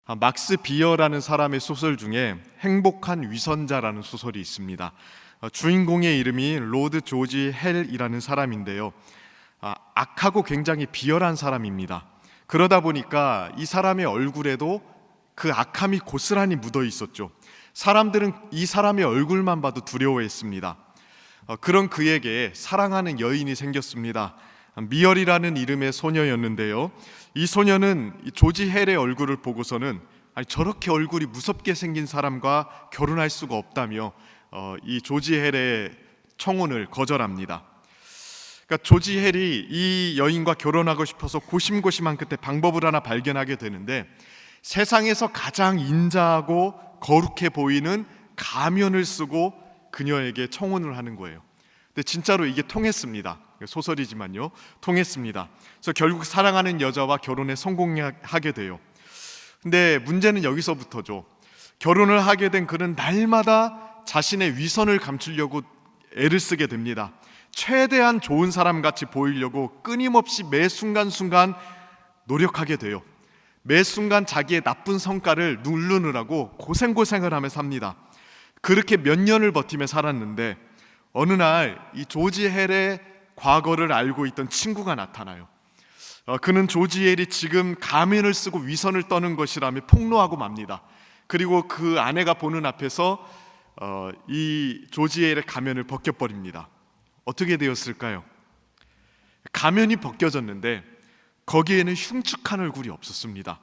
막스 비어라는 사람의 소설 중에 행복한 위선자라는 소설이 있습니다. 주인공의 이름이 로드 조지 헬이라는 사람인데요. 악하고 굉장히 비열한 사람입니다. 그러다 보니까 이 사람의 얼굴에도 그 악함이 고스란히 묻어 있었죠. 사람들은 이 사람의 얼굴만 봐도 두려워했습니다. 그런 그에게 사랑하는 여인이 생겼습니다. 미얼이라는 이름의 소녀였는데요. 이 소녀는 조지 헬의 얼굴을 보고서는 저렇게 얼굴이 무섭게 생긴 사람과 결혼할 수가 없다며 이 조지 헬의 청혼을 거절합니다. 그러니까 조지 헬이 이 여인과 결혼하고 싶어서 고심고심한 끝에 방법을 하나 발견하게 되는데, 세상에서 가장 인자하고 거룩해 보이는 가면을 쓰고 그녀에게 청혼을 하는 거예요. 근데 진짜로 이게 통했습니다. 소설이지만요, 통했습니다. 그래서 결국 사랑하는 여자와 결혼에 성공하게 돼요. 근데 문제는 여기서부터죠. 결혼을 하게 된 그는 날마다 자신의 위선을 감추려고 애를 쓰게 됩니다. 최대한 좋은 사람 같이 보이려고 끊임없이 매 순간순간 노력하게 돼요. 매 순간 자기의 나쁜 성과를 누르느라고 고생을 하며 삽니다. 그렇게 몇 년을 버티며 살았는데, 어느 날 이 조지 헬의 과거를 알고 있던 친구가 나타나요. 그는 조지 헬이 지금 가면을 쓰고 위선을 떠는 것이라며 폭로하고 맙니다. 그리고 그 아내가 보는 앞에서 이 조지 헬의 가면을 벗겨버립니다. 어떻게 되었을까요? 가면이 벗겨졌는데 거기에는 흉측한 얼굴이 없었습니다.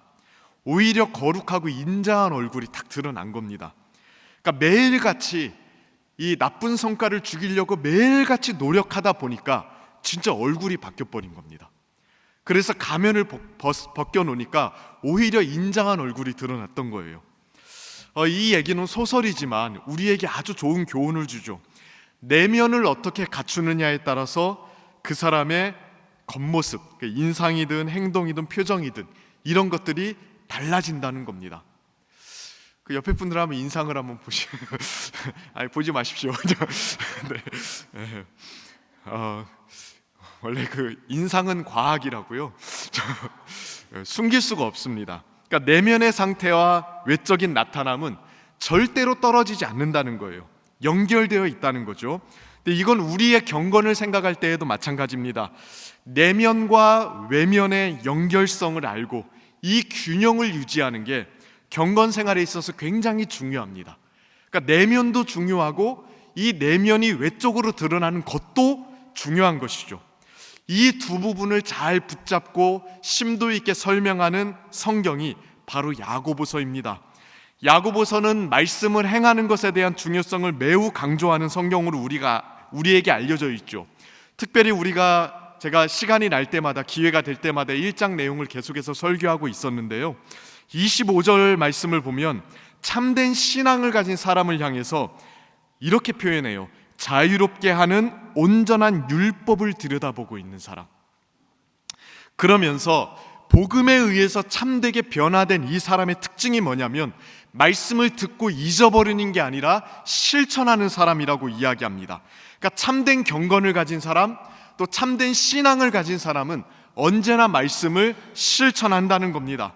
오히려 거룩하고 인자한 얼굴이 딱 드러난 겁니다. 그러니까 매일같이 이 나쁜 성과를 죽이려고 매일같이 노력하다 보니까 진짜 얼굴이 바뀌어버린 겁니다. 그래서 가면을 벗겨놓으니까 오히려 인자한 얼굴이 드러났던 거예요. 이 얘기는 소설이지만 우리에게 아주 좋은 교훈을 주죠. 내면을 어떻게 갖추느냐에 따라서 그 사람의 겉모습, 인상이든 행동이든 표정이든 이런 것들이 달라진다는 겁니다. 그 옆에 분들 한번 인상을 한번 보지 마십시오. 네. 원래 그 인상은 과학이라고요. 숨길 수가 없습니다. 그러니까 내면의 상태와 외적인 나타남은 절대로 떨어지지 않는다는 거예요. 연결되어 있다는 거죠. 근데 이건 우리의 경건을 생각할 때에도 마찬가지입니다. 내면과 외면의 연결성을 알고 이 균형을 유지하는 게 경건 생활에 있어서 굉장히 중요합니다. 그러니까 내면도 중요하고 이 내면이 외적으로 드러나는 것도 중요한 것이죠. 이 두 부분을 잘 붙잡고 심도 있게 설명하는 성경이 바로 야고보서입니다. 야고보서는 말씀을 행하는 것에 대한 중요성을 매우 강조하는 성경으로 우리에게 알려져 있죠. 특별히 제가 시간이 날 때마다, 기회가 될 때마다 1장 내용을 계속해서 설교하고 있었는데요. 25절 말씀을 보면 참된 신앙을 가진 사람을 향해서 이렇게 표현해요. 자유롭게 하는 온전한 율법을 들여다보고 있는 사람. 그러면서 복음에 의해서 참되게 변화된 이 사람의 특징이 뭐냐면 말씀을 듣고 잊어버리는 게 아니라 실천하는 사람이라고 이야기합니다. 그러니까 참된 경건을 가진 사람, 또 참된 신앙을 가진 사람은 언제나 말씀을 실천한다는 겁니다.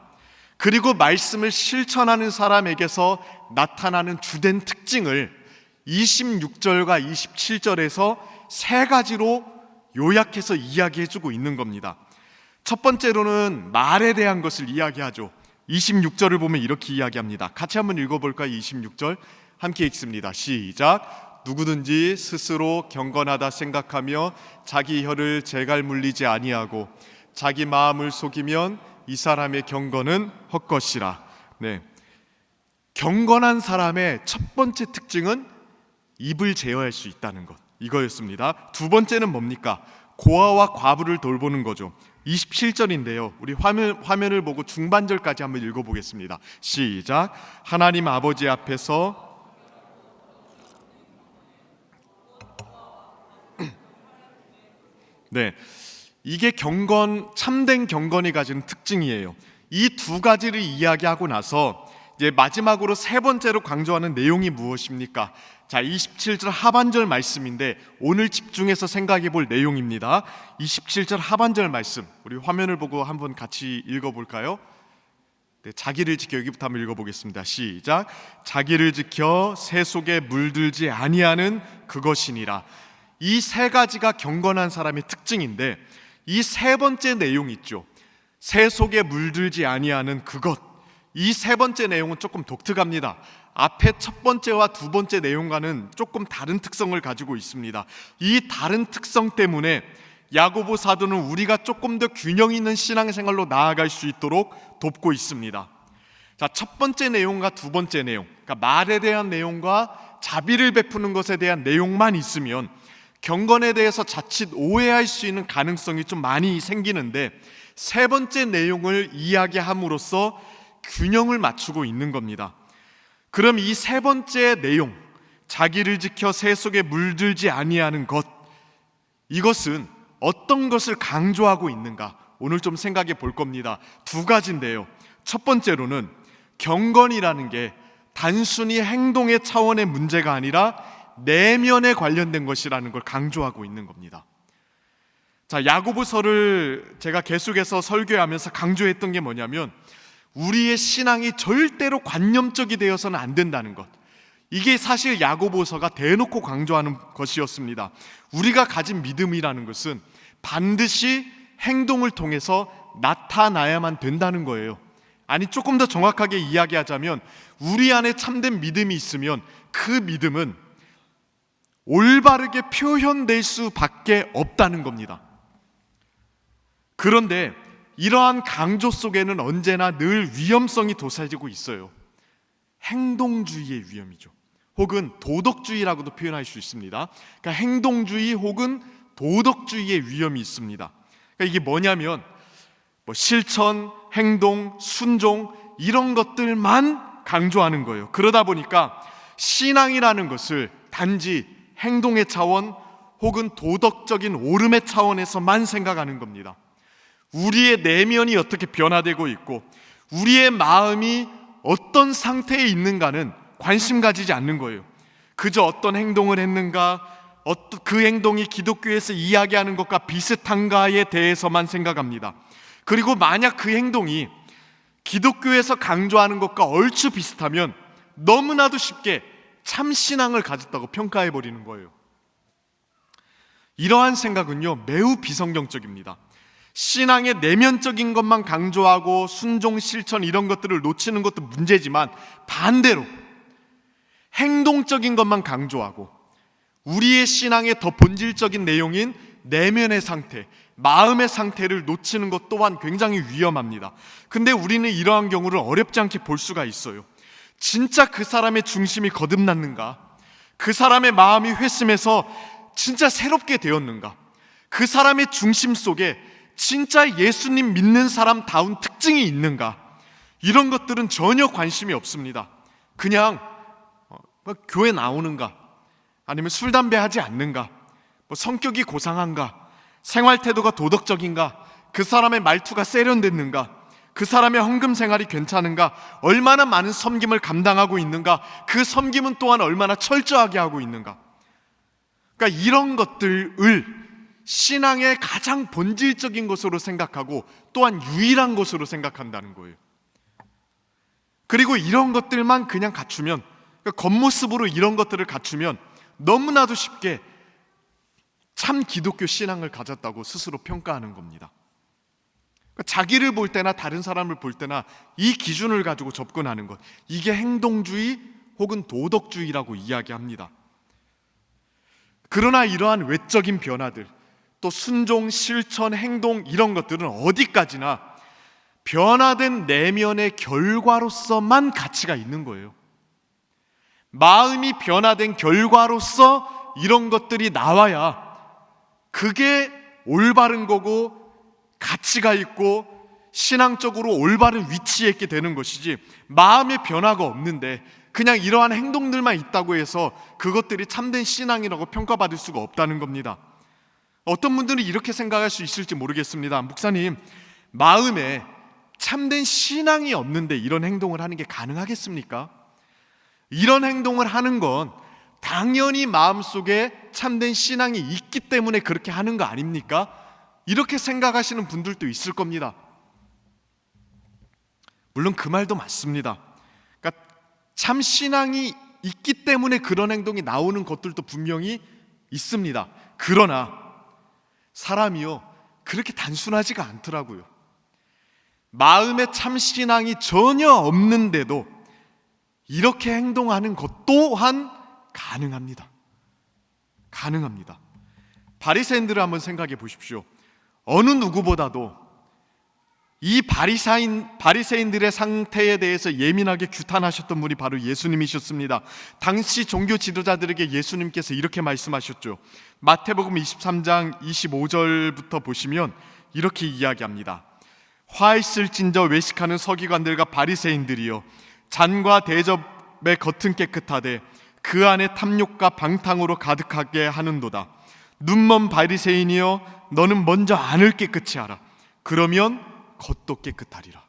그리고 말씀을 실천하는 사람에게서 나타나는 주된 특징을 26절과 27절에서 세 가지로 요약해서 이야기해주고 있는 겁니다. 첫 번째로는 말에 대한 것을 이야기하죠. 26절을 보면 이렇게 이야기합니다. 같이 한번 읽어볼까요? 26절 함께 읽습니다. 시작. 누구든지 스스로 경건하다 생각하며 자기 혀를 재갈 물리지 아니하고 자기 마음을 속이면 이 사람의 경건은 헛것이라. 네. 경건한 사람의 첫 번째 특징은 입을 제어할 수 있다는 것, 이거였습니다. 두 번째는 뭡니까? 고아와 과부를 돌보는 거죠. 27절인데요. 우리 화면을 보고 중반절까지 한번 읽어보겠습니다. 시작. 하나님 아버지 앞에서 네, 이게 참된 경건이 가지는 특징이에요. 이 두 가지를 이야기하고 나서 이제 마지막으로 세 번째로 강조하는 내용이 무엇입니까? 자, 27절 하반절 말씀인데 오늘 집중해서 생각해 볼 내용입니다. 27절 하반절 말씀, 우리 화면을 보고 한번 같이 읽어볼까요? 네, 자기를 지켜, 여기부터 한번 읽어보겠습니다. 시작. 자기를 지켜 새 속에 물들지 아니하는 그것이니라. 이 세 가지가 경건한 사람의 특징인데, 이 세 번째 내용 있죠. 새 속에 물들지 아니하는 그것. 이 세 번째 내용은 조금 독특합니다. 앞에 첫 번째와 두 번째 내용과는 조금 다른 특성을 가지고 있습니다. 이 다른 특성 때문에 야고보 사도는 우리가 조금 더 균형 있는 신앙생활로 나아갈 수 있도록 돕고 있습니다. 자, 첫 번째 내용과 두 번째 내용, 그러니까 말에 대한 내용과 자비를 베푸는 것에 대한 내용만 있으면 경건에 대해서 자칫 오해할 수 있는 가능성이 좀 많이 생기는데, 세 번째 내용을 이야기함으로써 균형을 맞추고 있는 겁니다. 그럼 이 세 번째 내용, 자기를 지켜 새 속에 물들지 아니하는 것, 이것은 어떤 것을 강조하고 있는가? 오늘 좀 생각해 볼 겁니다. 두 가지인데요. 첫 번째로는 경건이라는 게 단순히 행동의 차원의 문제가 아니라 내면에 관련된 것이라는 걸 강조하고 있는 겁니다. 자, 야고보서를 제가 계속해서 설교하면서 강조했던 게 뭐냐면, 우리의 신앙이 절대로 관념적이 되어서는 안 된다는 것. 이게 사실 야고보서가 대놓고 강조하는 것이었습니다. 우리가 가진 믿음이라는 것은 반드시 행동을 통해서 나타나야만 된다는 거예요. 아니, 조금 더 정확하게 이야기하자면, 우리 안에 참된 믿음이 있으면 그 믿음은 올바르게 표현될 수밖에 없다는 겁니다. 그런데 이러한 강조 속에는 언제나 늘 위험성이 도사리고 있어요. 행동주의의 위험이죠. 혹은 도덕주의라고도 표현할 수 있습니다. 그러니까 행동주의 혹은 도덕주의의 위험이 있습니다. 그러니까 이게 뭐냐면, 실천, 행동, 순종 이런 것들만 강조하는 거예요. 그러다 보니까 신앙이라는 것을 단지 행동의 차원 혹은 도덕적인 옳음의 차원에서만 생각하는 겁니다. 우리의 내면이 어떻게 변화되고 있고 우리의 마음이 어떤 상태에 있는가는 관심 가지지 않는 거예요. 그저 어떤 행동을 했는가, 그 행동이 기독교에서 이야기하는 것과 비슷한가에 대해서만 생각합니다. 그리고 만약 그 행동이 기독교에서 강조하는 것과 얼추 비슷하면 너무나도 쉽게 참신앙을 가졌다고 평가해버리는 거예요. 이러한 생각은요, 매우 비성경적입니다. 신앙의 내면적인 것만 강조하고 순종, 실천 이런 것들을 놓치는 것도 문제지만, 반대로 행동적인 것만 강조하고 우리의 신앙의 더 본질적인 내용인 내면의 상태, 마음의 상태를 놓치는 것 또한 굉장히 위험합니다. 근데 우리는 이러한 경우를 어렵지 않게 볼 수가 있어요. 진짜 그 사람의 중심이 거듭났는가? 그 사람의 마음이 회심해서 진짜 새롭게 되었는가? 그 사람의 중심 속에 진짜 예수님 믿는 사람다운 특징이 있는가? 이런 것들은 전혀 관심이 없습니다. 그냥 교회 나오는가? 아니면 술, 담배 하지 않는가? 성격이 고상한가? 생활태도가 도덕적인가? 그 사람의 말투가 세련됐는가? 그 사람의 헌금 생활이 괜찮은가? 얼마나 많은 섬김을 감당하고 있는가? 그 섬김은 또한 얼마나 철저하게 하고 있는가? 그러니까 이런 것들을 신앙의 가장 본질적인 것으로 생각하고 또한 유일한 것으로 생각한다는 거예요. 그리고 이런 것들만 그냥 갖추면, 그러니까 겉모습으로 이런 것들을 갖추면 너무나도 쉽게 참 기독교 신앙을 가졌다고 스스로 평가하는 겁니다. 그러니까 자기를 볼 때나 다른 사람을 볼 때나 이 기준을 가지고 접근하는 것, 이게 행동주의 혹은 도덕주의라고 이야기합니다. 그러나 이러한 외적인 변화들, 또 순종, 실천, 행동 이런 것들은 어디까지나 변화된 내면의 결과로서만 가치가 있는 거예요. 마음이 변화된 결과로서 이런 것들이 나와야 그게 올바른 거고 가치가 있고 신앙적으로 올바른 위치에 있게 되는 것이지, 마음의 변화가 없는데 그냥 이러한 행동들만 있다고 해서 그것들이 참된 신앙이라고 평가받을 수가 없다는 겁니다. 어떤 분들은 이렇게 생각할 수 있을지 모르겠습니다. 목사님, 마음에 참된 신앙이 없는데 이런 행동을 하는 게 가능하겠습니까? 이런 행동을 하는 건 당연히 마음속에 참된 신앙이 있기 때문에 그렇게 하는 거 아닙니까? 이렇게 생각하시는 분들도 있을 겁니다. 물론 그 말도 맞습니다. 그러니까 참 신앙이 있기 때문에 그런 행동이 나오는 것들도 분명히 있습니다. 그러나 사람이요, 그렇게 단순하지가 않더라고요. 마음에 참 신앙이 전혀 없는데도 이렇게 행동하는 것 또한 가능합니다. 바리새인들을 한번 생각해 보십시오. 어느 누구보다도 이 바리새인들의 상태에 대해서 예민하게 규탄하셨던 분이 바로 예수님이셨습니다. 당시 종교 지도자들에게 예수님께서 이렇게 말씀하셨죠. 마태복음 23장 25절부터 보시면 이렇게 이야기합니다. 화 있을진저 외식하는 서기관들과 바리새인들이여, 잔과 대접의 겉은 깨끗하되 그 안에 탐욕과 방탕으로 가득하게 하는도다. 눈먼 바리새인이여, 너는 먼저 안을 깨끗이 하라. 그러면 겉도 깨끗하리라.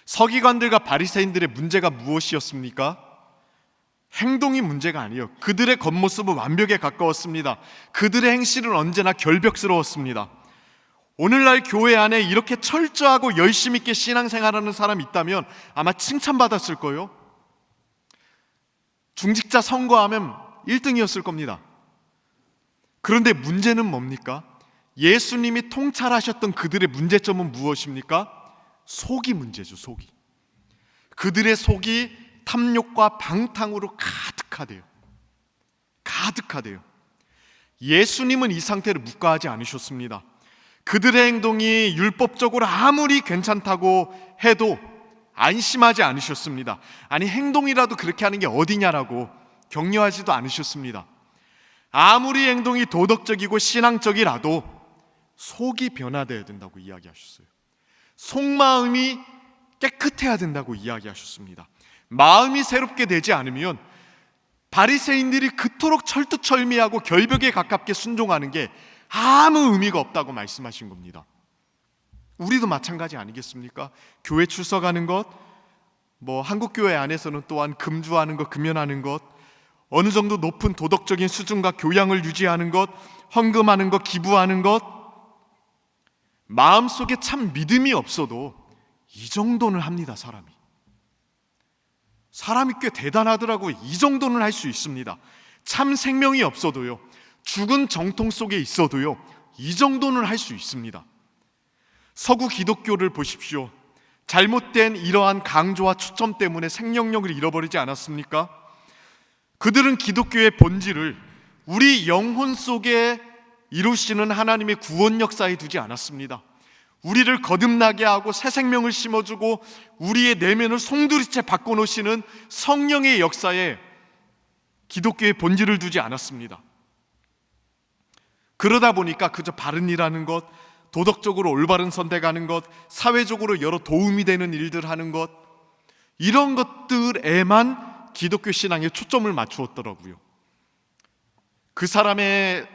서기관들과 바리새인들의 문제가 무엇이었습니까? 행동이 문제가 아니에요. 그들의 겉모습은 완벽에 가까웠습니다. 그들의 행실은 언제나 결벽스러웠습니다. 오늘날 교회 안에 이렇게 철저하고 열심 있게 신앙생활하는 사람이 있다면 아마 칭찬받았을 거예요. 중직자 선거하면 1등이었을 겁니다. 그런데 문제는 뭡니까? 예수님이 통찰하셨던 그들의 문제점은 무엇입니까? 속이 문제죠. 속이. 그들의 속이 탐욕과 방탕으로 가득하대요. 예수님은 이 상태를 묵과하지 않으셨습니다. 그들의 행동이 율법적으로 아무리 괜찮다고 해도 안심하지 않으셨습니다. 아니, 행동이라도 그렇게 하는 게 어디냐라고 격려하지도 않으셨습니다. 아무리 행동이 도덕적이고 신앙적이라도 속이 변화되어야 된다고 이야기하셨어요. 속마음이 깨끗해야 된다고 이야기하셨습니다. 마음이 새롭게 되지 않으면 바리새인들이 그토록 철두철미하고 결벽에 가깝게 순종하는 게 아무 의미가 없다고 말씀하신 겁니다. 우리도 마찬가지 아니겠습니까? 교회 출석하는 것, 한국교회 안에서는 또한 금주하는 것, 금연하는 것, 어느 정도 높은 도덕적인 수준과 교양을 유지하는 것, 헌금하는 것, 기부하는 것, 마음속에 참 믿음이 없어도 이 정도는 합니다. 사람이 꽤 대단하더라고요. 이 정도는 할 수 있습니다. 참 생명이 없어도요, 죽은 정통 속에 있어도요, 이 정도는 할 수 있습니다. 서구 기독교를 보십시오. 잘못된 이러한 강조와 초점 때문에 생명력을 잃어버리지 않았습니까? 그들은 기독교의 본질을 우리 영혼 속에 이루시는 하나님의 구원 역사에 두지 않았습니다. 우리를 거듭나게 하고 새 생명을 심어주고 우리의 내면을 송두리째 바꿔놓으시는 성령의 역사에 기독교의 본질을 두지 않았습니다. 그러다 보니까 그저 바른 일하는 것, 도덕적으로 올바른 선택하는 것, 사회적으로 여러 도움이 되는 일들 하는 것, 이런 것들에만 기독교 신앙에 초점을 맞추었더라고요. 그 사람의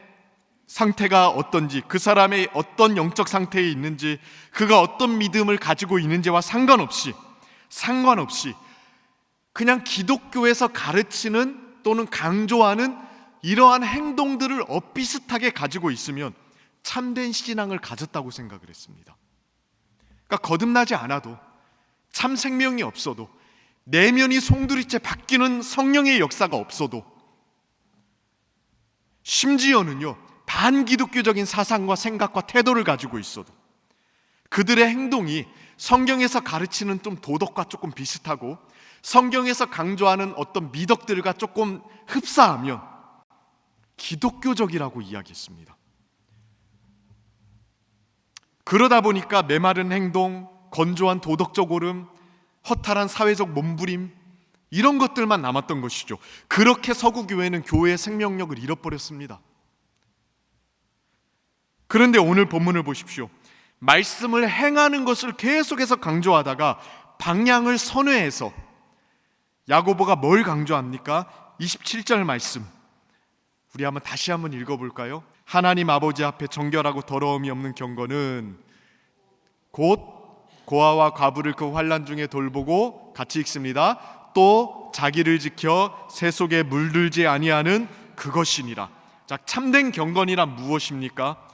상태가 어떤지, 그 사람의 어떤 영적 상태에 있는지, 그가 어떤 믿음을 가지고 있는지와 상관없이 그냥 기독교에서 가르치는 또는 강조하는 이러한 행동들을 엇비슷하게 가지고 있으면 참된 신앙을 가졌다고 생각을 했습니다. 그러니까 거듭나지 않아도, 참 생명이 없어도, 내면이 송두리째 바뀌는 성령의 역사가 없어도, 심지어는요 반기독교적인 사상과 생각과 태도를 가지고 있어도, 그들의 행동이 성경에서 가르치는 좀 도덕과 조금 비슷하고 성경에서 강조하는 어떤 미덕들과 조금 흡사하면 기독교적이라고 이야기했습니다. 그러다 보니까 메마른 행동, 건조한 도덕적 오름, 허탈한 사회적 몸부림, 이런 것들만 남았던 것이죠. 그렇게 서구 교회는 교회의 생명력을 잃어버렸습니다. 그런데 오늘 본문을 보십시오. 말씀을 행하는 것을 계속해서 강조하다가 방향을 선회해서 야고보가 뭘 강조합니까? 27절 말씀 우리 다시 한번 읽어볼까요? 하나님 아버지 앞에 정결하고 더러움이 없는 경건은 곧 고아와 과부를 그 환난 중에 돌보고, 같이 읽습니다. 또 자기를 지켜 새 속에 물들지 아니하는 그것이니라. 자, 참된 경건이란 무엇입니까?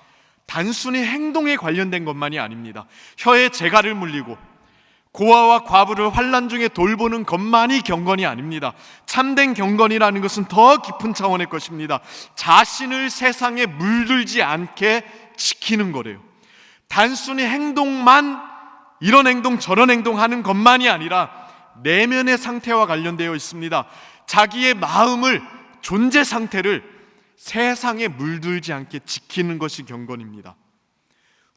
단순히 행동에 관련된 것만이 아닙니다. 혀에 재갈을 물리고 고아와 과부를 환난 중에 돌보는 것만이 경건이 아닙니다. 참된 경건이라는 것은 더 깊은 차원의 것입니다. 자신을 세상에 물들지 않게 지키는 거래요. 단순히 행동만, 이런 행동 저런 행동 하는 것만이 아니라 내면의 상태와 관련되어 있습니다. 자기의 마음을, 존재 상태를 세상에 물들지 않게 지키는 것이 경건입니다.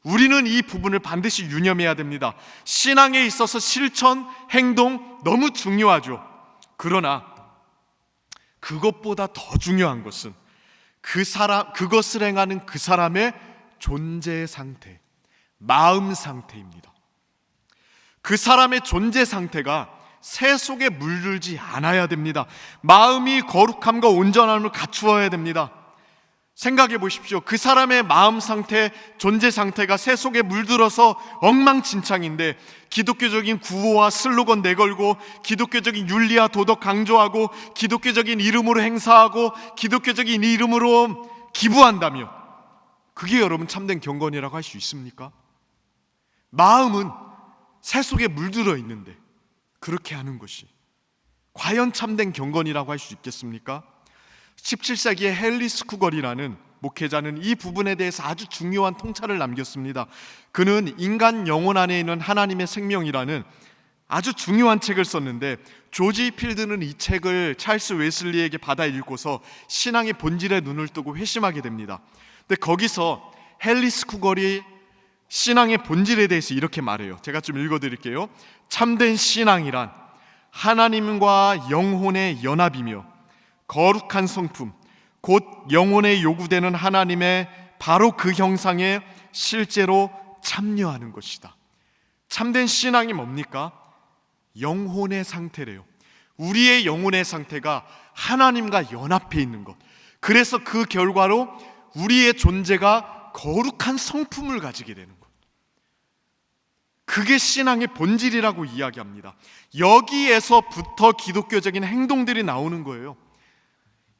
우리는 이 부분을 반드시 유념해야 됩니다. 신앙에 있어서 실천, 행동 너무 중요하죠. 그러나 그것보다 더 중요한 것은 그것을 행하는 그 사람의 존재 상태, 마음 상태입니다. 그 사람의 존재 상태가 새 속에 물들지 않아야 됩니다. 마음이 거룩함과 온전함을 갖추어야 됩니다. 생각해 보십시오. 그 사람의 마음 상태, 존재 상태가 새 속에 물들어서 엉망진창인데 기독교적인 구호와 슬로건 내걸고 기독교적인 윤리와 도덕 강조하고 기독교적인 이름으로 행사하고 기독교적인 이름으로 기부한다면 그게 여러분 참된 경건이라고 할 수 있습니까? 마음은 새 속에 물들어 있는데 그렇게 하는 것이 과연 참된 경건이라고 할 수 있겠습니까? 17세기의 헨리 스쿠걸이라는 목회자는 이 부분에 대해서 아주 중요한 통찰을 남겼습니다. 그는 인간 영혼 안에 있는 하나님의 생명이라는 아주 중요한 책을 썼는데 조지 필드는 이 책을 찰스 웨슬리에게 받아 읽고서 신앙의 본질에 눈을 뜨고 회심하게 됩니다. 근데 거기서 헨리 스쿠걸이 신앙의 본질에 대해서 이렇게 말해요. 제가 좀 읽어드릴게요. 참된 신앙이란 하나님과 영혼의 연합이며 거룩한 성품, 곧 영혼에 요구되는 하나님의 바로 그 형상에 실제로 참여하는 것이다. 참된 신앙이 뭡니까? 영혼의 상태래요. 우리의 영혼의 상태가 하나님과 연합해 있는 것. 그래서 그 결과로 우리의 존재가 거룩한 성품을 가지게 되는 것. 그게 신앙의 본질이라고 이야기합니다. 여기에서부터 기독교적인 행동들이 나오는 거예요.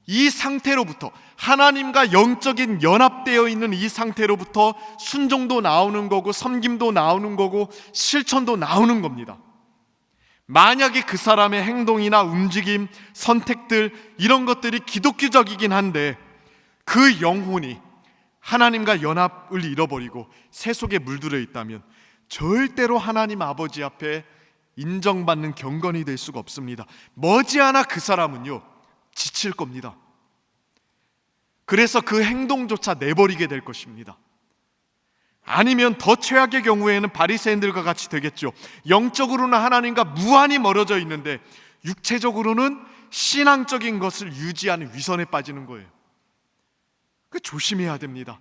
이 상태로부터, 하나님과 영적인 연합되어 있는 이 상태로부터 순종도 나오는 거고 섬김도 나오는 거고 실천도 나오는 겁니다. 만약에 그 사람의 행동이나 움직임, 선택들 이런 것들이 기독교적이긴 한데 그 영혼이 하나님과 연합을 잃어버리고 새 속에 물들어 있다면 절대로 하나님 아버지 앞에 인정받는 경건이 될 수가 없습니다. 머지않아 그 사람은요 지칠 겁니다. 그래서 그 행동조차 내버리게 될 것입니다. 아니면 더 최악의 경우에는 바리새인들과 같이 되겠죠. 영적으로는 하나님과 무한히 멀어져 있는데 육체적으로는 신앙적인 것을 유지하는 위선에 빠지는 거예요. 그 조심해야 됩니다.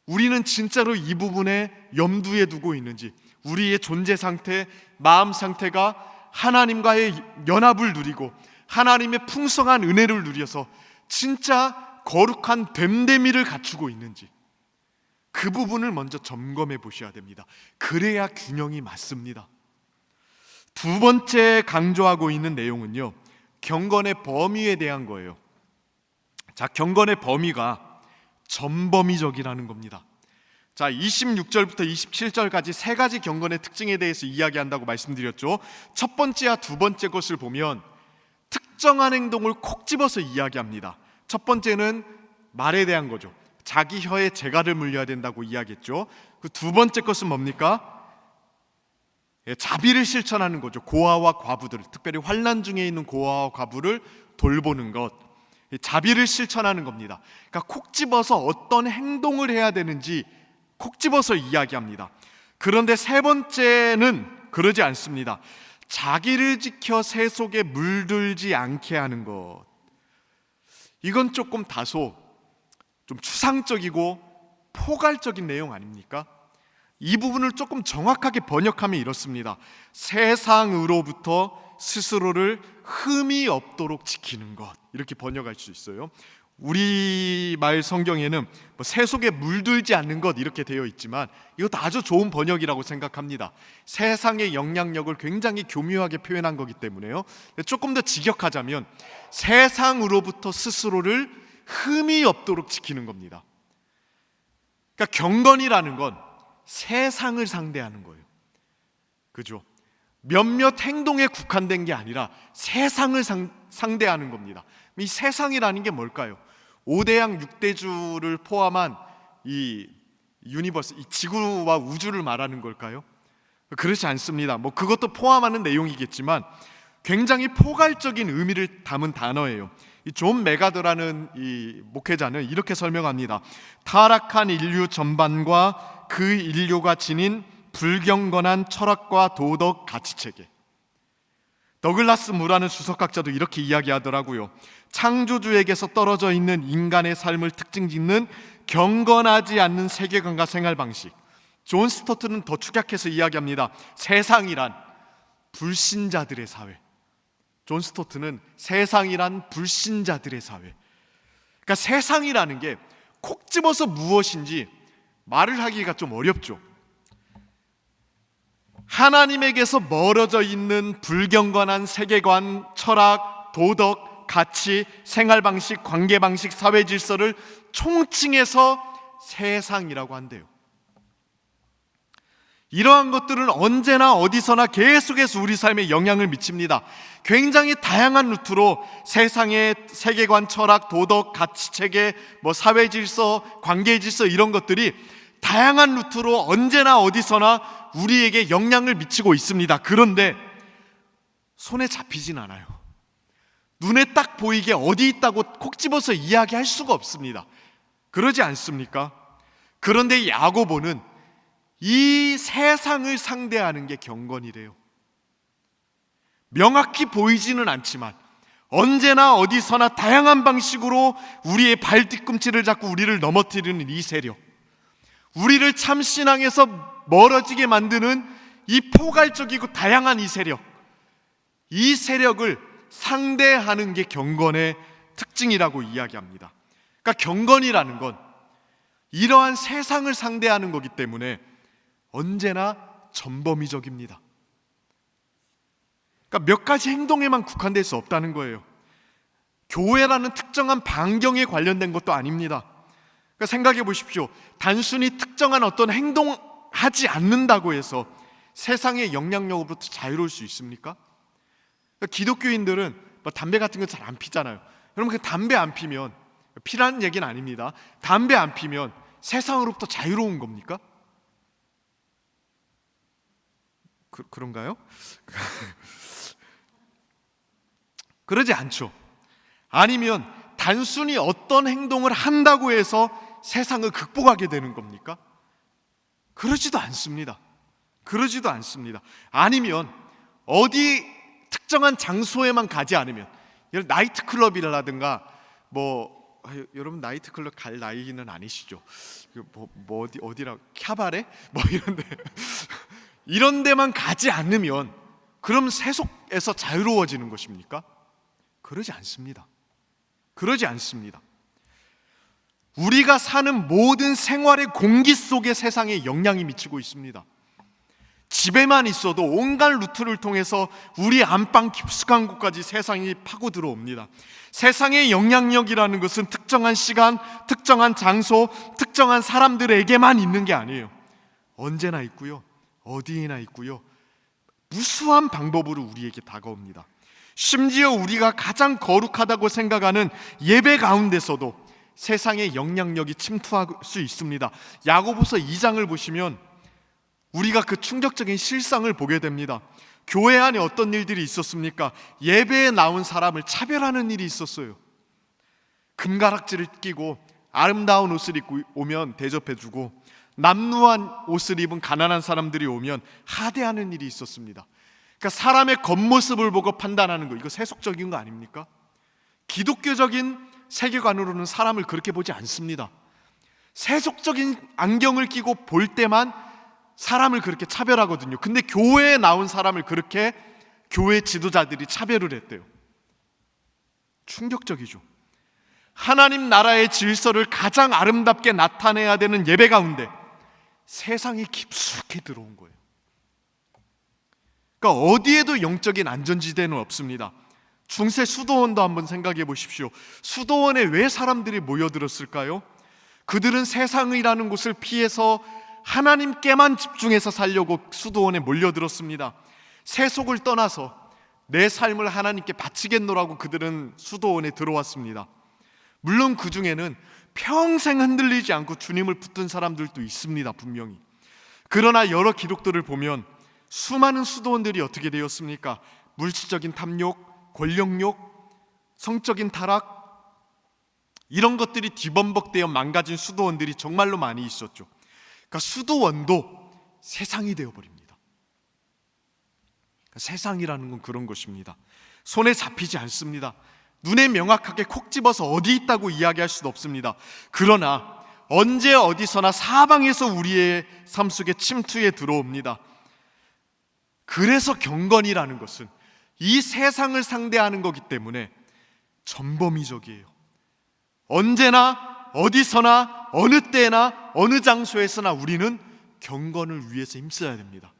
우리는 진짜로 이 부분에 염두에 두고 있는지, 우리의 존재 상태, 마음 상태가 하나님과의 연합을 누리고 하나님의 풍성한 은혜를 누려서 진짜 거룩한 됨됨이를 갖추고 있는지 그 부분을 먼저 점검해 보셔야 됩니다. 그래야 균형이 맞습니다. 두 번째 강조하고 있는 내용은요, 경건의 범위에 대한 거예요. 자, 경건의 범위가 전범위적이라는 겁니다. 자, 26절부터 27절까지 세 가지 경건의 특징에 대해서 이야기한다고 말씀드렸죠. 첫 번째와 두 번째 것을 보면 특정한 행동을 콕 집어서 이야기합니다. 첫 번째는 말에 대한 거죠. 자기 혀에 재갈을 물려야 된다고 이야기했죠. 그 두 번째 것은 뭡니까? 자비를 실천하는 거죠. 고아와 과부들, 특별히 환난 중에 있는 고아와 과부를 돌보는 것, 자비를 실천하는 겁니다. 그러니까 콕 집어서 어떤 행동을 해야 되는지 콕 집어서 이야기합니다. 그런데 세 번째는 그러지 않습니다. 자기를 지켜 새 속에 물들지 않게 하는 것. 이건 조금 다소 좀 추상적이고 포괄적인 내용 아닙니까? 이 부분을 조금 정확하게 번역하면 이렇습니다. 세상으로부터 스스로를 흠이 없도록 지키는 것, 이렇게 번역할 수 있어요. 우리말 성경에는 새 속에 물들지 않는 것 이렇게 되어 있지만 이것도 아주 좋은 번역이라고 생각합니다. 세상의 영향력을 굉장히 교묘하게 표현한 거기 때문에요. 조금 더 직역하자면 세상으로부터 스스로를 흠이 없도록 지키는 겁니다. 그러니까 경건이라는 건 세상을 상대하는 거예요. 그죠? 몇몇 행동에 국한된 게 아니라 세상을 상대하는 겁니다. 이 세상이라는 게 뭘까요? 5대양 6대주를 포함한 이 유니버스, 이 지구와 우주를 말하는 걸까요? 그렇지 않습니다. 그것도 포함하는 내용이겠지만 굉장히 포괄적인 의미를 담은 단어예요. 이 존 메가더라는 이 목회자는 이렇게 설명합니다. 타락한 인류 전반과 그 인류가 지닌 불경건한 철학과 도덕 가치체계. 더글라스 무라는 수석학자도 이렇게 이야기하더라고요. 창조주에게서 떨어져 있는 인간의 삶을 특징 짓는 경건하지 않는 세계관과 생활 방식. 존 스토트는 더 축약해서 이야기합니다. 세상이란 불신자들의 사회. 존 스토트는 세상이란 불신자들의 사회. 그러니까 세상이라는 게 콕 집어서 무엇인지 말을 하기가 좀 어렵죠. 하나님에게서 멀어져 있는 불경건한 세계관, 철학, 도덕, 가치, 생활 방식, 관계 방식, 사회 질서를 총칭해서 세상이라고 한대요. 이러한 것들은 언제나 어디서나 계속해서 우리 삶에 영향을 미칩니다. 굉장히 다양한 루트로 세상의 세계관, 철학, 도덕, 가치체계, 사회 질서, 관계 질서 이런 것들이 다양한 루트로 언제나 어디서나 우리에게 영향을 미치고 있습니다. 그런데 손에 잡히진 않아요. 눈에 딱 보이게 어디 있다고 콕 집어서 이야기할 수가 없습니다. 그러지 않습니까? 그런데 야고보는 이 세상을 상대하는 게 경건이래요. 명확히 보이지는 않지만 언제나 어디서나 다양한 방식으로 우리의 발 뒤꿈치를 잡고 우리를 넘어뜨리는 이 세력, 우리를 참 신앙에서 멀어지게 만드는 이 포괄적이고 다양한 이 세력을 상대하는 게 경건의 특징이라고 이야기합니다. 그러니까 경건이라는 건 이러한 세상을 상대하는 거기 때문에 언제나 전범위적입니다. 그러니까 몇 가지 행동에만 국한될 수 없다는 거예요. 교회라는 특정한 반경에 관련된 것도 아닙니다. 그러니까 생각해 보십시오. 단순히 특정한 어떤 행동하지 않는다고 해서 세상의 영향력으로부터 자유로울 수 있습니까? 그러니까 기독교인들은 담배 같은 거 잘 안 피잖아요. 여러분, 그 담배 안 피면, 피라는 얘기는 아닙니다. 담배 안 피면 세상으로부터 자유로운 겁니까? 그런가요? 그러지 않죠. 아니면 단순히 어떤 행동을 한다고 해서 세상을 극복하게 되는 겁니까? 그러지도 않습니다. 아니면 어디 특정한 장소에만 가지 않으면, 나이트클럽이라든가 여러분 나이트클럽 갈 나이는 아니시죠? 어디라 캬바레? 이런 데만 가지 않으면 그럼 세속에서 자유로워지는 것입니까? 그러지 않습니다. 우리가 사는 모든 생활의 공기 속에 세상에 영향이 미치고 있습니다. 집에만 있어도 온갖 루트를 통해서 우리 안방 깊숙한 곳까지 세상이 파고 들어옵니다. 세상의 영향력이라는 것은 특정한 시간, 특정한 장소, 특정한 사람들에게만 있는 게 아니에요. 언제나 있고요, 어디에나 있고요, 무수한 방법으로 우리에게 다가옵니다. 심지어 우리가 가장 거룩하다고 생각하는 예배 가운데서도 세상의 영향력이 침투할 수 있습니다. 야고보서 2장을 보시면 우리가 그 충격적인 실상을 보게 됩니다. 교회 안에 어떤 일들이 있었습니까? 예배에 나온 사람을 차별하는 일이 있었어요. 금가락지를 끼고 아름다운 옷을 입고 오면 대접해주고, 남루한 옷을 입은 가난한 사람들이 오면 하대하는 일이 있었습니다. 그러니까 사람의 겉모습을 보고 판단하는 거, 이거 세속적인 거 아닙니까? 기독교적인 세계관으로는 사람을 그렇게 보지 않습니다. 세속적인 안경을 끼고 볼 때만 사람을 그렇게 차별하거든요. 근데 교회에 나온 사람을 그렇게 교회 지도자들이 차별을 했대요. 충격적이죠. 하나님 나라의 질서를 가장 아름답게 나타내야 되는 예배 가운데 세상이 깊숙이 들어온 거예요. 그러니까 어디에도 영적인 안전지대는 없습니다. 중세 수도원도 한번 생각해 보십시오. 수도원에 왜 사람들이 모여들었을까요? 그들은 세상이라는 곳을 피해서 하나님께만 집중해서 살려고 수도원에 몰려들었습니다. 세속을 떠나서 내 삶을 하나님께 바치겠노라고 그들은 수도원에 들어왔습니다. 물론 그 중에는 평생 흔들리지 않고 주님을 붙든 사람들도 있습니다, 분명히. 그러나 여러 기록들을 보면 수많은 수도원들이 어떻게 되었습니까? 물질적인 탐욕, 권력욕, 성적인 타락, 이런 것들이 뒤범벅되어 망가진 수도원들이 정말로 많이 있었죠. 그러니까 수도원도 세상이 되어버립니다. 그러니까 세상이라는 건 그런 것입니다. 손에 잡히지 않습니다. 눈에 명확하게 콕 집어서 어디 있다고 이야기할 수도 없습니다. 그러나 언제 어디서나 사방에서 우리의 삶 속에 침투해 들어옵니다. 그래서 경건이라는 것은 이 세상을 상대하는 거기 때문에 전범위적이에요. 언제나 어디서나 어느 때나 어느 장소에서나 우리는 경건을 위해서 힘써야 됩니다.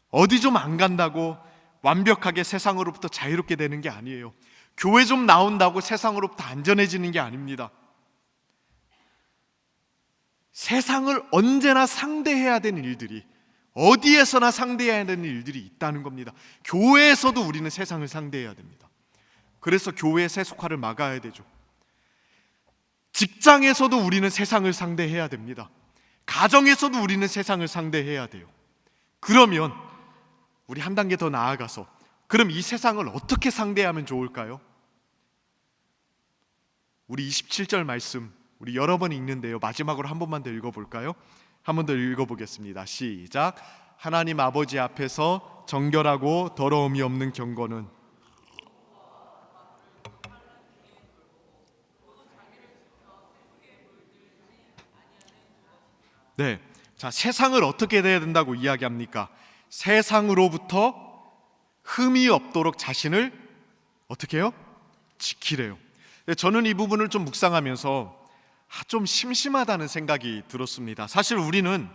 어디 좀 안 간다고 완벽하게 세상으로부터 자유롭게 되는 게 아니에요. 교회 좀 나온다고 세상으로부터 안전해지는 게 아닙니다. 세상을 언제나 상대해야 되는 일들이, 어디에서나 상대해야 되는 일들이 있다는 겁니다. 교회에서도 우리는 세상을 상대해야 됩니다. 그래서 교회의 세속화를 막아야 되죠. 직장에서도 우리는 세상을 상대해야 됩니다. 가정에서도 우리는 세상을 상대해야 돼요. 그러면 우리 한 단계 더 나아가서 그럼 이 세상을 어떻게 상대하면 좋을까요? 우리 27절 말씀 우리 여러 번 읽는데요, 마지막으로 한 번만 더 읽어볼까요? 한 번 더 읽어보겠습니다. 시작. 하나님 아버지 앞에서 정결하고 더러움이 없는 경건은 네, 자, 세상을 어떻게 돼야 된다고 이야기합니까? 세상으로부터 흠이 없도록 자신을 어떻게 해요? 지키래요. 저는 이 부분을 좀 묵상하면서 좀 심심하다는 생각이 들었습니다. 사실 우리는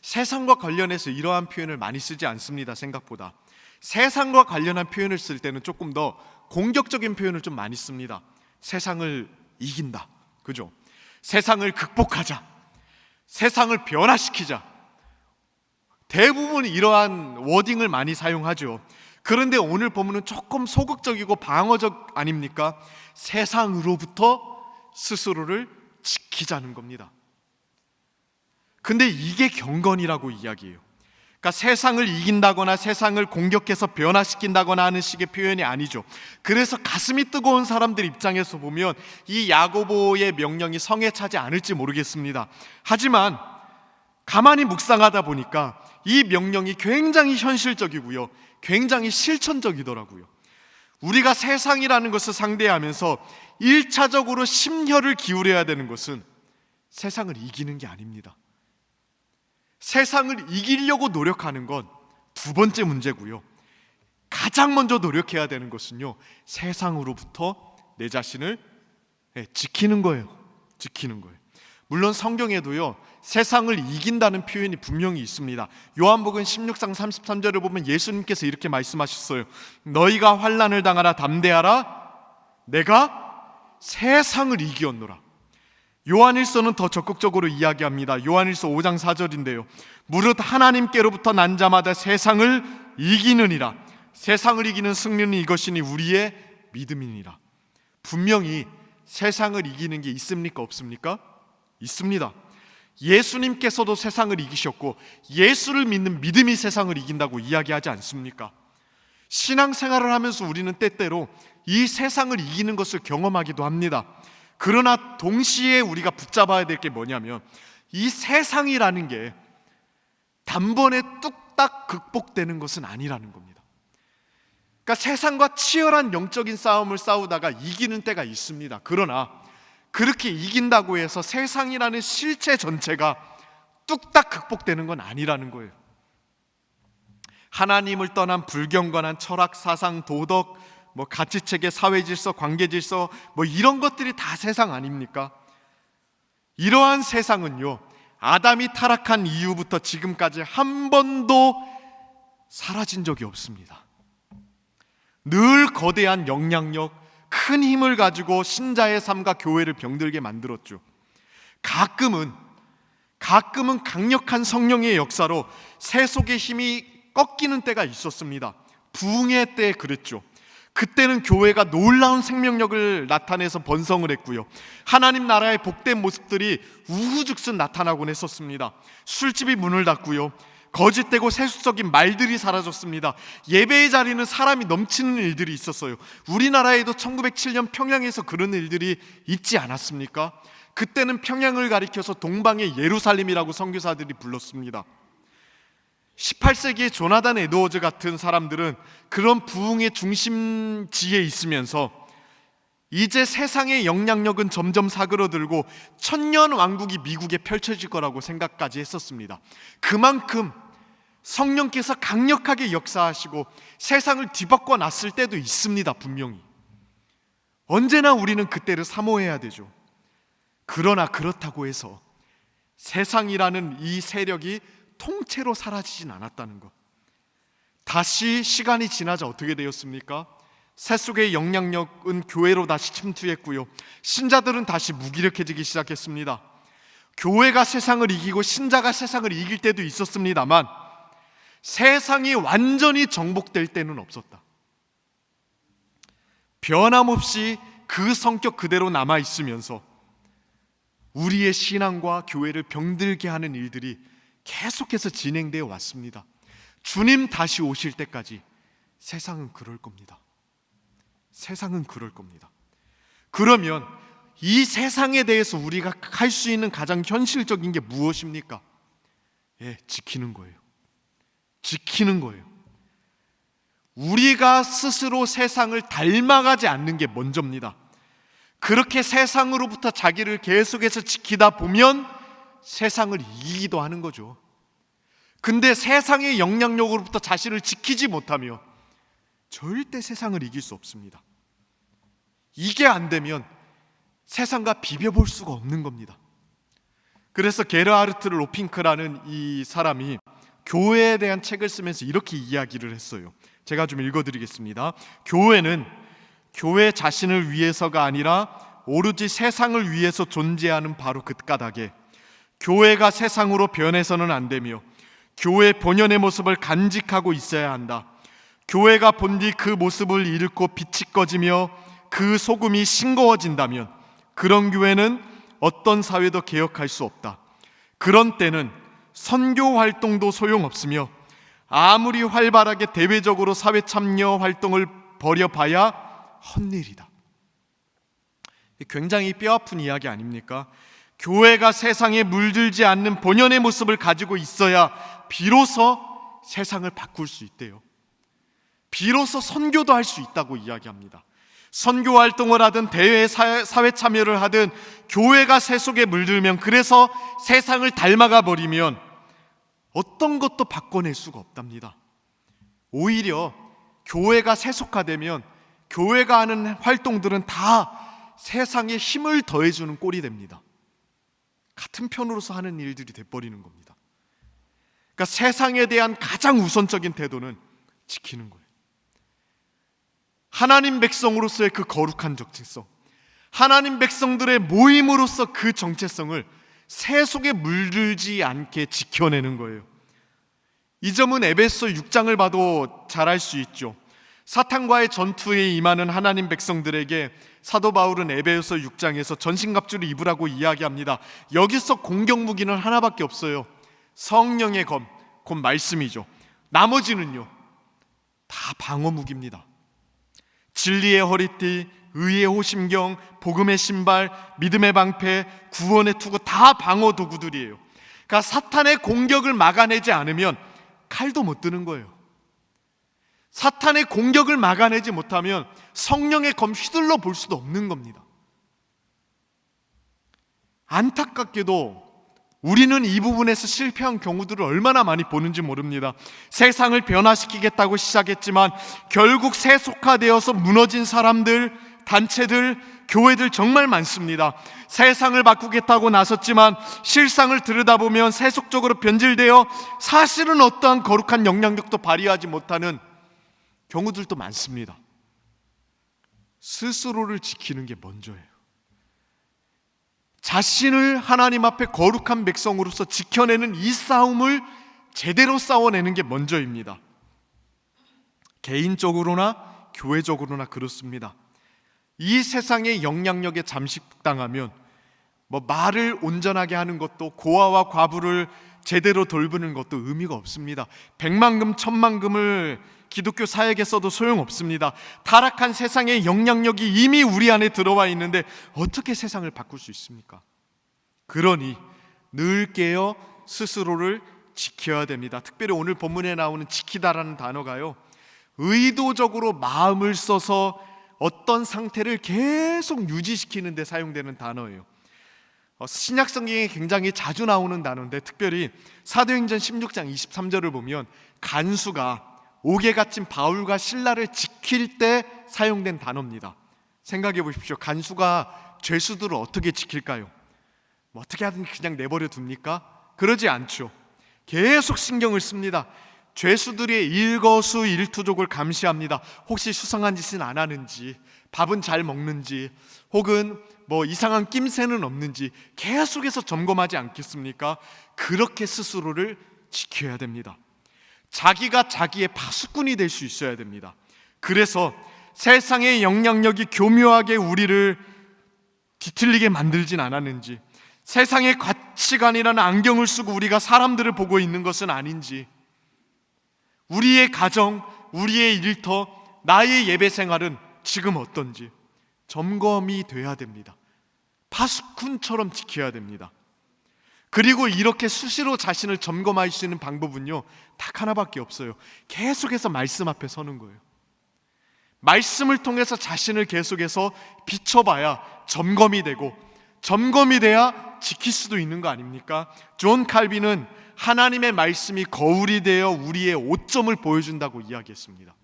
세상과 관련해서 이러한 표현을 많이 쓰지 않습니다. 생각보다 세상과 관련한 표현을 쓸 때는 조금 더 공격적인 표현을 좀 많이 씁니다. 세상을 이긴다, 그죠? 세상을 극복하자, 세상을 변화시키자, 대부분 이러한 워딩을 많이 사용하죠. 그런데 오늘 본문은 조금 소극적이고 방어적 아닙니까? 세상으로부터 스스로를 지키자는 겁니다. 근데 이게 경건이라고 이야기해요. 그러니까 세상을 이긴다거나 세상을 공격해서 변화시킨다거나 하는 식의 표현이 아니죠. 그래서 가슴이 뜨거운 사람들 입장에서 보면 이 야고보의 명령이 성에 차지 않을지 모르겠습니다. 하지만 가만히 묵상하다 보니까 이 명령이 굉장히 현실적이고요, 굉장히 실천적이더라고요. 우리가 세상이라는 것을 상대하면서 1차적으로 심혈을 기울여야 되는 것은 세상을 이기는 게 아닙니다. 세상을 이기려고 노력하는 건 두 번째 문제고요, 가장 먼저 노력해야 되는 것은요, 세상으로부터 내 자신을 지키는 거예요. 지키는 거예요. 물론 성경에도요, 세상을 이긴다는 표현이 분명히 있습니다. 요한복음 16장 33절을 보면 예수님께서 이렇게 말씀하셨어요. 너희가 환난을 당하라 담대하라, 내가 세상을 이기었노라. 요한일서는 더 적극적으로 이야기합니다. 요한일서 5장 4절인데요, 무릇 하나님께로부터 난 자마다 세상을 이기느니라. 세상을 이기는 승리는 이것이니 우리의 믿음이니라. 분명히 세상을 이기는 게 있습니까, 없습니까? 있습니다. 예수님께서도 세상을 이기셨고 예수를 믿는 믿음이 세상을 이긴다고 이야기하지 않습니까? 신앙생활을 하면서 우리는 때때로 이 세상을 이기는 것을 경험하기도 합니다. 그러나 동시에 우리가 붙잡아야 될 게 뭐냐면 이 세상이라는 게 단번에 뚝딱 극복되는 것은 아니라는 겁니다. 그러니까 세상과 치열한 영적인 싸움을 싸우다가 이기는 때가 있습니다. 그러나 그렇게 이긴다고 해서 세상이라는 실체 전체가 뚝딱 극복되는 건 아니라는 거예요. 하나님을 떠난 불경건한 철학, 사상, 도덕, 가치체계, 사회질서, 관계질서 이런 것들이 다 세상 아닙니까? 이러한 세상은요, 아담이 타락한 이후부터 지금까지 한 번도 사라진 적이 없습니다. 늘 거대한 영향력, 큰 힘을 가지고 신자의 삶과 교회를 병들게 만들었죠. 가끔은 강력한 성령의 역사로 세속의 힘이 꺾이는 때가 있었습니다. 부흥의 때 그랬죠. 그때는 교회가 놀라운 생명력을 나타내서 번성을 했고요, 하나님 나라의 복된 모습들이 우후죽순 나타나곤 했었습니다. 술집이 문을 닫고요, 거짓되고 세속적인 말들이 사라졌습니다. 예배의 자리는 사람이 넘치는 일들이 있었어요. 우리나라에도 1907년 평양에서 그런 일들이 있지 않았습니까? 그때는 평양을 가리켜서 동방의 예루살렘이라고 선교사들이 불렀습니다. 18세기의 조나단 에드워즈 같은 사람들은 그런 부흥의 중심지에 있으면서 이제 세상의 영향력은 점점 사그러들고 천년 왕국이 미국에 펼쳐질 거라고 생각까지 했었습니다. 그만큼 성령께서 강력하게 역사하시고 세상을 뒤바꿔 놨을 때도 있습니다. 분명히 언제나 우리는 그때를 사모해야 되죠. 그러나 그렇다고 해서 세상이라는 이 세력이 통째로 사라지진 않았다는 것. 다시 시간이 지나자 어떻게 되었습니까? 세속의 영향력은 교회로 다시 침투했고요, 신자들은 다시 무기력해지기 시작했습니다. 교회가 세상을 이기고 신자가 세상을 이길 때도 있었습니다만 세상이 완전히 정복될 때는 없었다. 변함없이 그 성격 그대로 남아있으면서 우리의 신앙과 교회를 병들게 하는 일들이 계속해서 진행되어 왔습니다. 주님 다시 오실 때까지 세상은 그럴 겁니다. 세상은 그럴 겁니다. 그러면 이 세상에 대해서 우리가 할 수 있는 가장 현실적인 게 무엇입니까? 지키는 거예요. 지키는 거예요. 우리가 스스로 세상을 닮아가지 않는 게 먼저입니다. 그렇게 세상으로부터 자기를 계속해서 지키다 보면 세상을 이기기도 하는 거죠. 근데 세상의 영향력으로부터 자신을 지키지 못하면 절대 세상을 이길 수 없습니다. 이게 안 되면 세상과 비벼볼 수가 없는 겁니다. 그래서 게르하르트 로핑크라는 이 사람이 교회에 대한 책을 쓰면서 이렇게 이야기를 했어요. 제가 좀 읽어드리겠습니다. 교회는 교회 자신을 위해서가 아니라 오로지 세상을 위해서 존재하는 바로 그 까닭에 교회가 세상으로 변해서는 안 되며 교회 본연의 모습을 간직하고 있어야 한다. 교회가 본 뒤 그 모습을 잃고 빛이 꺼지며 그 소금이 싱거워진다면 그런 교회는 어떤 사회도 개혁할 수 없다. 그런 때는 선교 활동도 소용없으며 아무리 활발하게 대외적으로 사회 참여 활동을 벌여봐야 헛일이다. 굉장히 뼈아픈 이야기 아닙니까? 교회가 세상에 물들지 않는 본연의 모습을 가지고 있어야 비로소 세상을 바꿀 수 있대요. 비로소 선교도 할 수 있다고 이야기합니다. 선교 활동을 하든 대외 사회 참여를 하든 교회가 세속에 물들면, 그래서 세상을 닮아가 버리면 어떤 것도 바꿔낼 수가 없답니다. 오히려 교회가 세속화되면 교회가 하는 활동들은 다 세상에 힘을 더해주는 꼴이 됩니다. 같은 편으로서 하는 일들이 돼버리는 겁니다. 그러니까 세상에 대한 가장 우선적인 태도는 지키는 거예요. 하나님 백성으로서의 그 거룩한 정체성, 하나님 백성들의 모임으로서 그 정체성을 세속에 물들지 않게 지켜내는 거예요. 이 점은 에베소 6장을 봐도 잘 알 수 있죠. 사탄과의 전투에 임하는 하나님 백성들에게 사도 바울은 에베소 6장에서 전신갑주를 입으라고 이야기합니다. 여기서 공격 무기는 하나밖에 없어요. 성령의 검, 곧 말씀이죠. 나머지는요 다 방어 무기입니다. 진리의 허리띠, 의의 호심경, 복음의 신발, 믿음의 방패, 구원의 투구, 다 방어 도구들이에요. 그러니까 사탄의 공격을 막아내지 않으면 칼도 못 드는 거예요. 사탄의 공격을 막아내지 못하면 성령의 검 휘둘러 볼 수도 없는 겁니다. 안타깝게도 우리는 이 부분에서 실패한 경우들을 얼마나 많이 보는지 모릅니다. 세상을 변화시키겠다고 시작했지만 결국 세속화되어서 무너진 사람들, 단체들, 교회들 정말 많습니다. 세상을 바꾸겠다고 나섰지만 실상을 들여다보면 세속적으로 변질되어 사실은 어떠한 거룩한 영향력도 발휘하지 못하는 경우들도 많습니다. 스스로를 지키는 게 먼저예요. 자신을 하나님 앞에 거룩한 백성으로서 지켜내는 이 싸움을 제대로 싸워내는 게 먼저입니다. 개인적으로나 교회적으로나 그렇습니다. 이 세상의 영향력에 잠식당하면 말을 온전하게 하는 것도, 고아와 과부를 제대로 돌보는 것도 의미가 없습니다. 백만금 천만금을 기독교 사역에 써도 소용없습니다. 타락한 세상의 영향력이 이미 우리 안에 들어와 있는데 어떻게 세상을 바꿀 수 있습니까? 그러니 늘 깨어 스스로를 지켜야 됩니다. 특별히 오늘 본문에 나오는 지키다라는 단어가요, 의도적으로 마음을 써서 어떤 상태를 계속 유지시키는 데 사용되는 단어예요. 신약 성경에 굉장히 자주 나오는 단어인데, 특별히 사도행전 16장 23절을 보면 간수가 옥에 갇힌 바울과 실라를 지킬 때 사용된 단어입니다. 생각해 보십시오. 간수가 죄수들을 어떻게 지킬까요? 어떻게 하든 그냥 내버려 둡니까? 그러지 않죠. 계속 신경을 씁니다. 죄수들의 일거수일투족을 감시합니다. 혹시 수상한 짓은 안 하는지, 밥은 잘 먹는지, 혹은 이상한 낌새는 없는지 계속해서 점검하지 않겠습니까? 그렇게 스스로를 지켜야 됩니다. 자기가 자기의 파수꾼이 될 수 있어야 됩니다. 그래서 세상의 영향력이 교묘하게 우리를 뒤틀리게 만들진 않았는지, 세상의 가치관이라는 안경을 쓰고 우리가 사람들을 보고 있는 것은 아닌지, 우리의 가정, 우리의 일터, 나의 예배 생활은 지금 어떤지 점검이 돼야 됩니다. 파수꾼처럼 지켜야 됩니다. 그리고 이렇게 수시로 자신을 점검할 수 있는 방법은요, 딱 하나밖에 없어요. 계속해서 말씀 앞에 서는 거예요. 말씀을 통해서 자신을 계속해서 비춰봐야 점검이 되고, 점검이 돼야 지킬 수도 있는 거 아닙니까? 존 칼빈은 하나님의 말씀이 거울이 되어 우리의 오점을 보여준다고 이야기했습니다.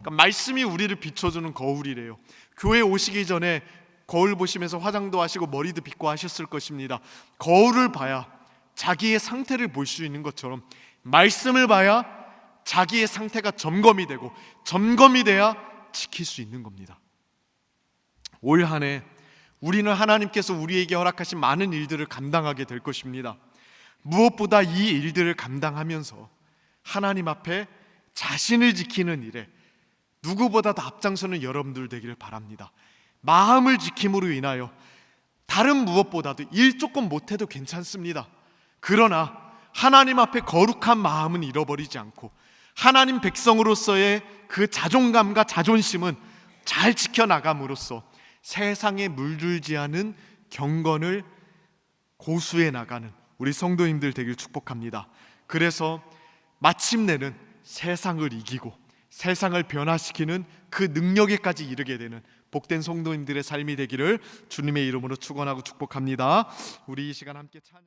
그러니까 말씀이 우리를 비춰주는 거울이래요. 교회 오시기 전에 거울 보시면서 화장도 하시고 머리도 빗고 하셨을 것입니다. 거울을 봐야 자기의 상태를 볼 수 있는 것처럼 말씀을 봐야 자기의 상태가 점검이 되고, 점검이 돼야 지킬 수 있는 겁니다. 올 한 해 우리는 하나님께서 우리에게 허락하신 많은 일들을 감당하게 될 것입니다. 무엇보다 이 일들을 감당하면서 하나님 앞에 자신을 지키는 일에 누구보다도 앞장서는 여러분들 되기를 바랍니다. 마음을 지킴으로 인하여 다른 무엇보다도 일 조금 못해도 괜찮습니다. 그러나 하나님 앞에 거룩한 마음은 잃어버리지 않고, 하나님 백성으로서의 그 자존감과 자존심은 잘 지켜나감으로써 세상에 물들지 않은 경건을 고수해 나가는 우리 성도님들 되길 축복합니다. 그래서 마침내는 세상을 이기고 세상을 변화시키는 그 능력에까지 이르게 되는 복된 성도님들의 삶이 되기를 주님의 이름으로 축원하고 축복합니다. 우리 이 시간 함께 찬양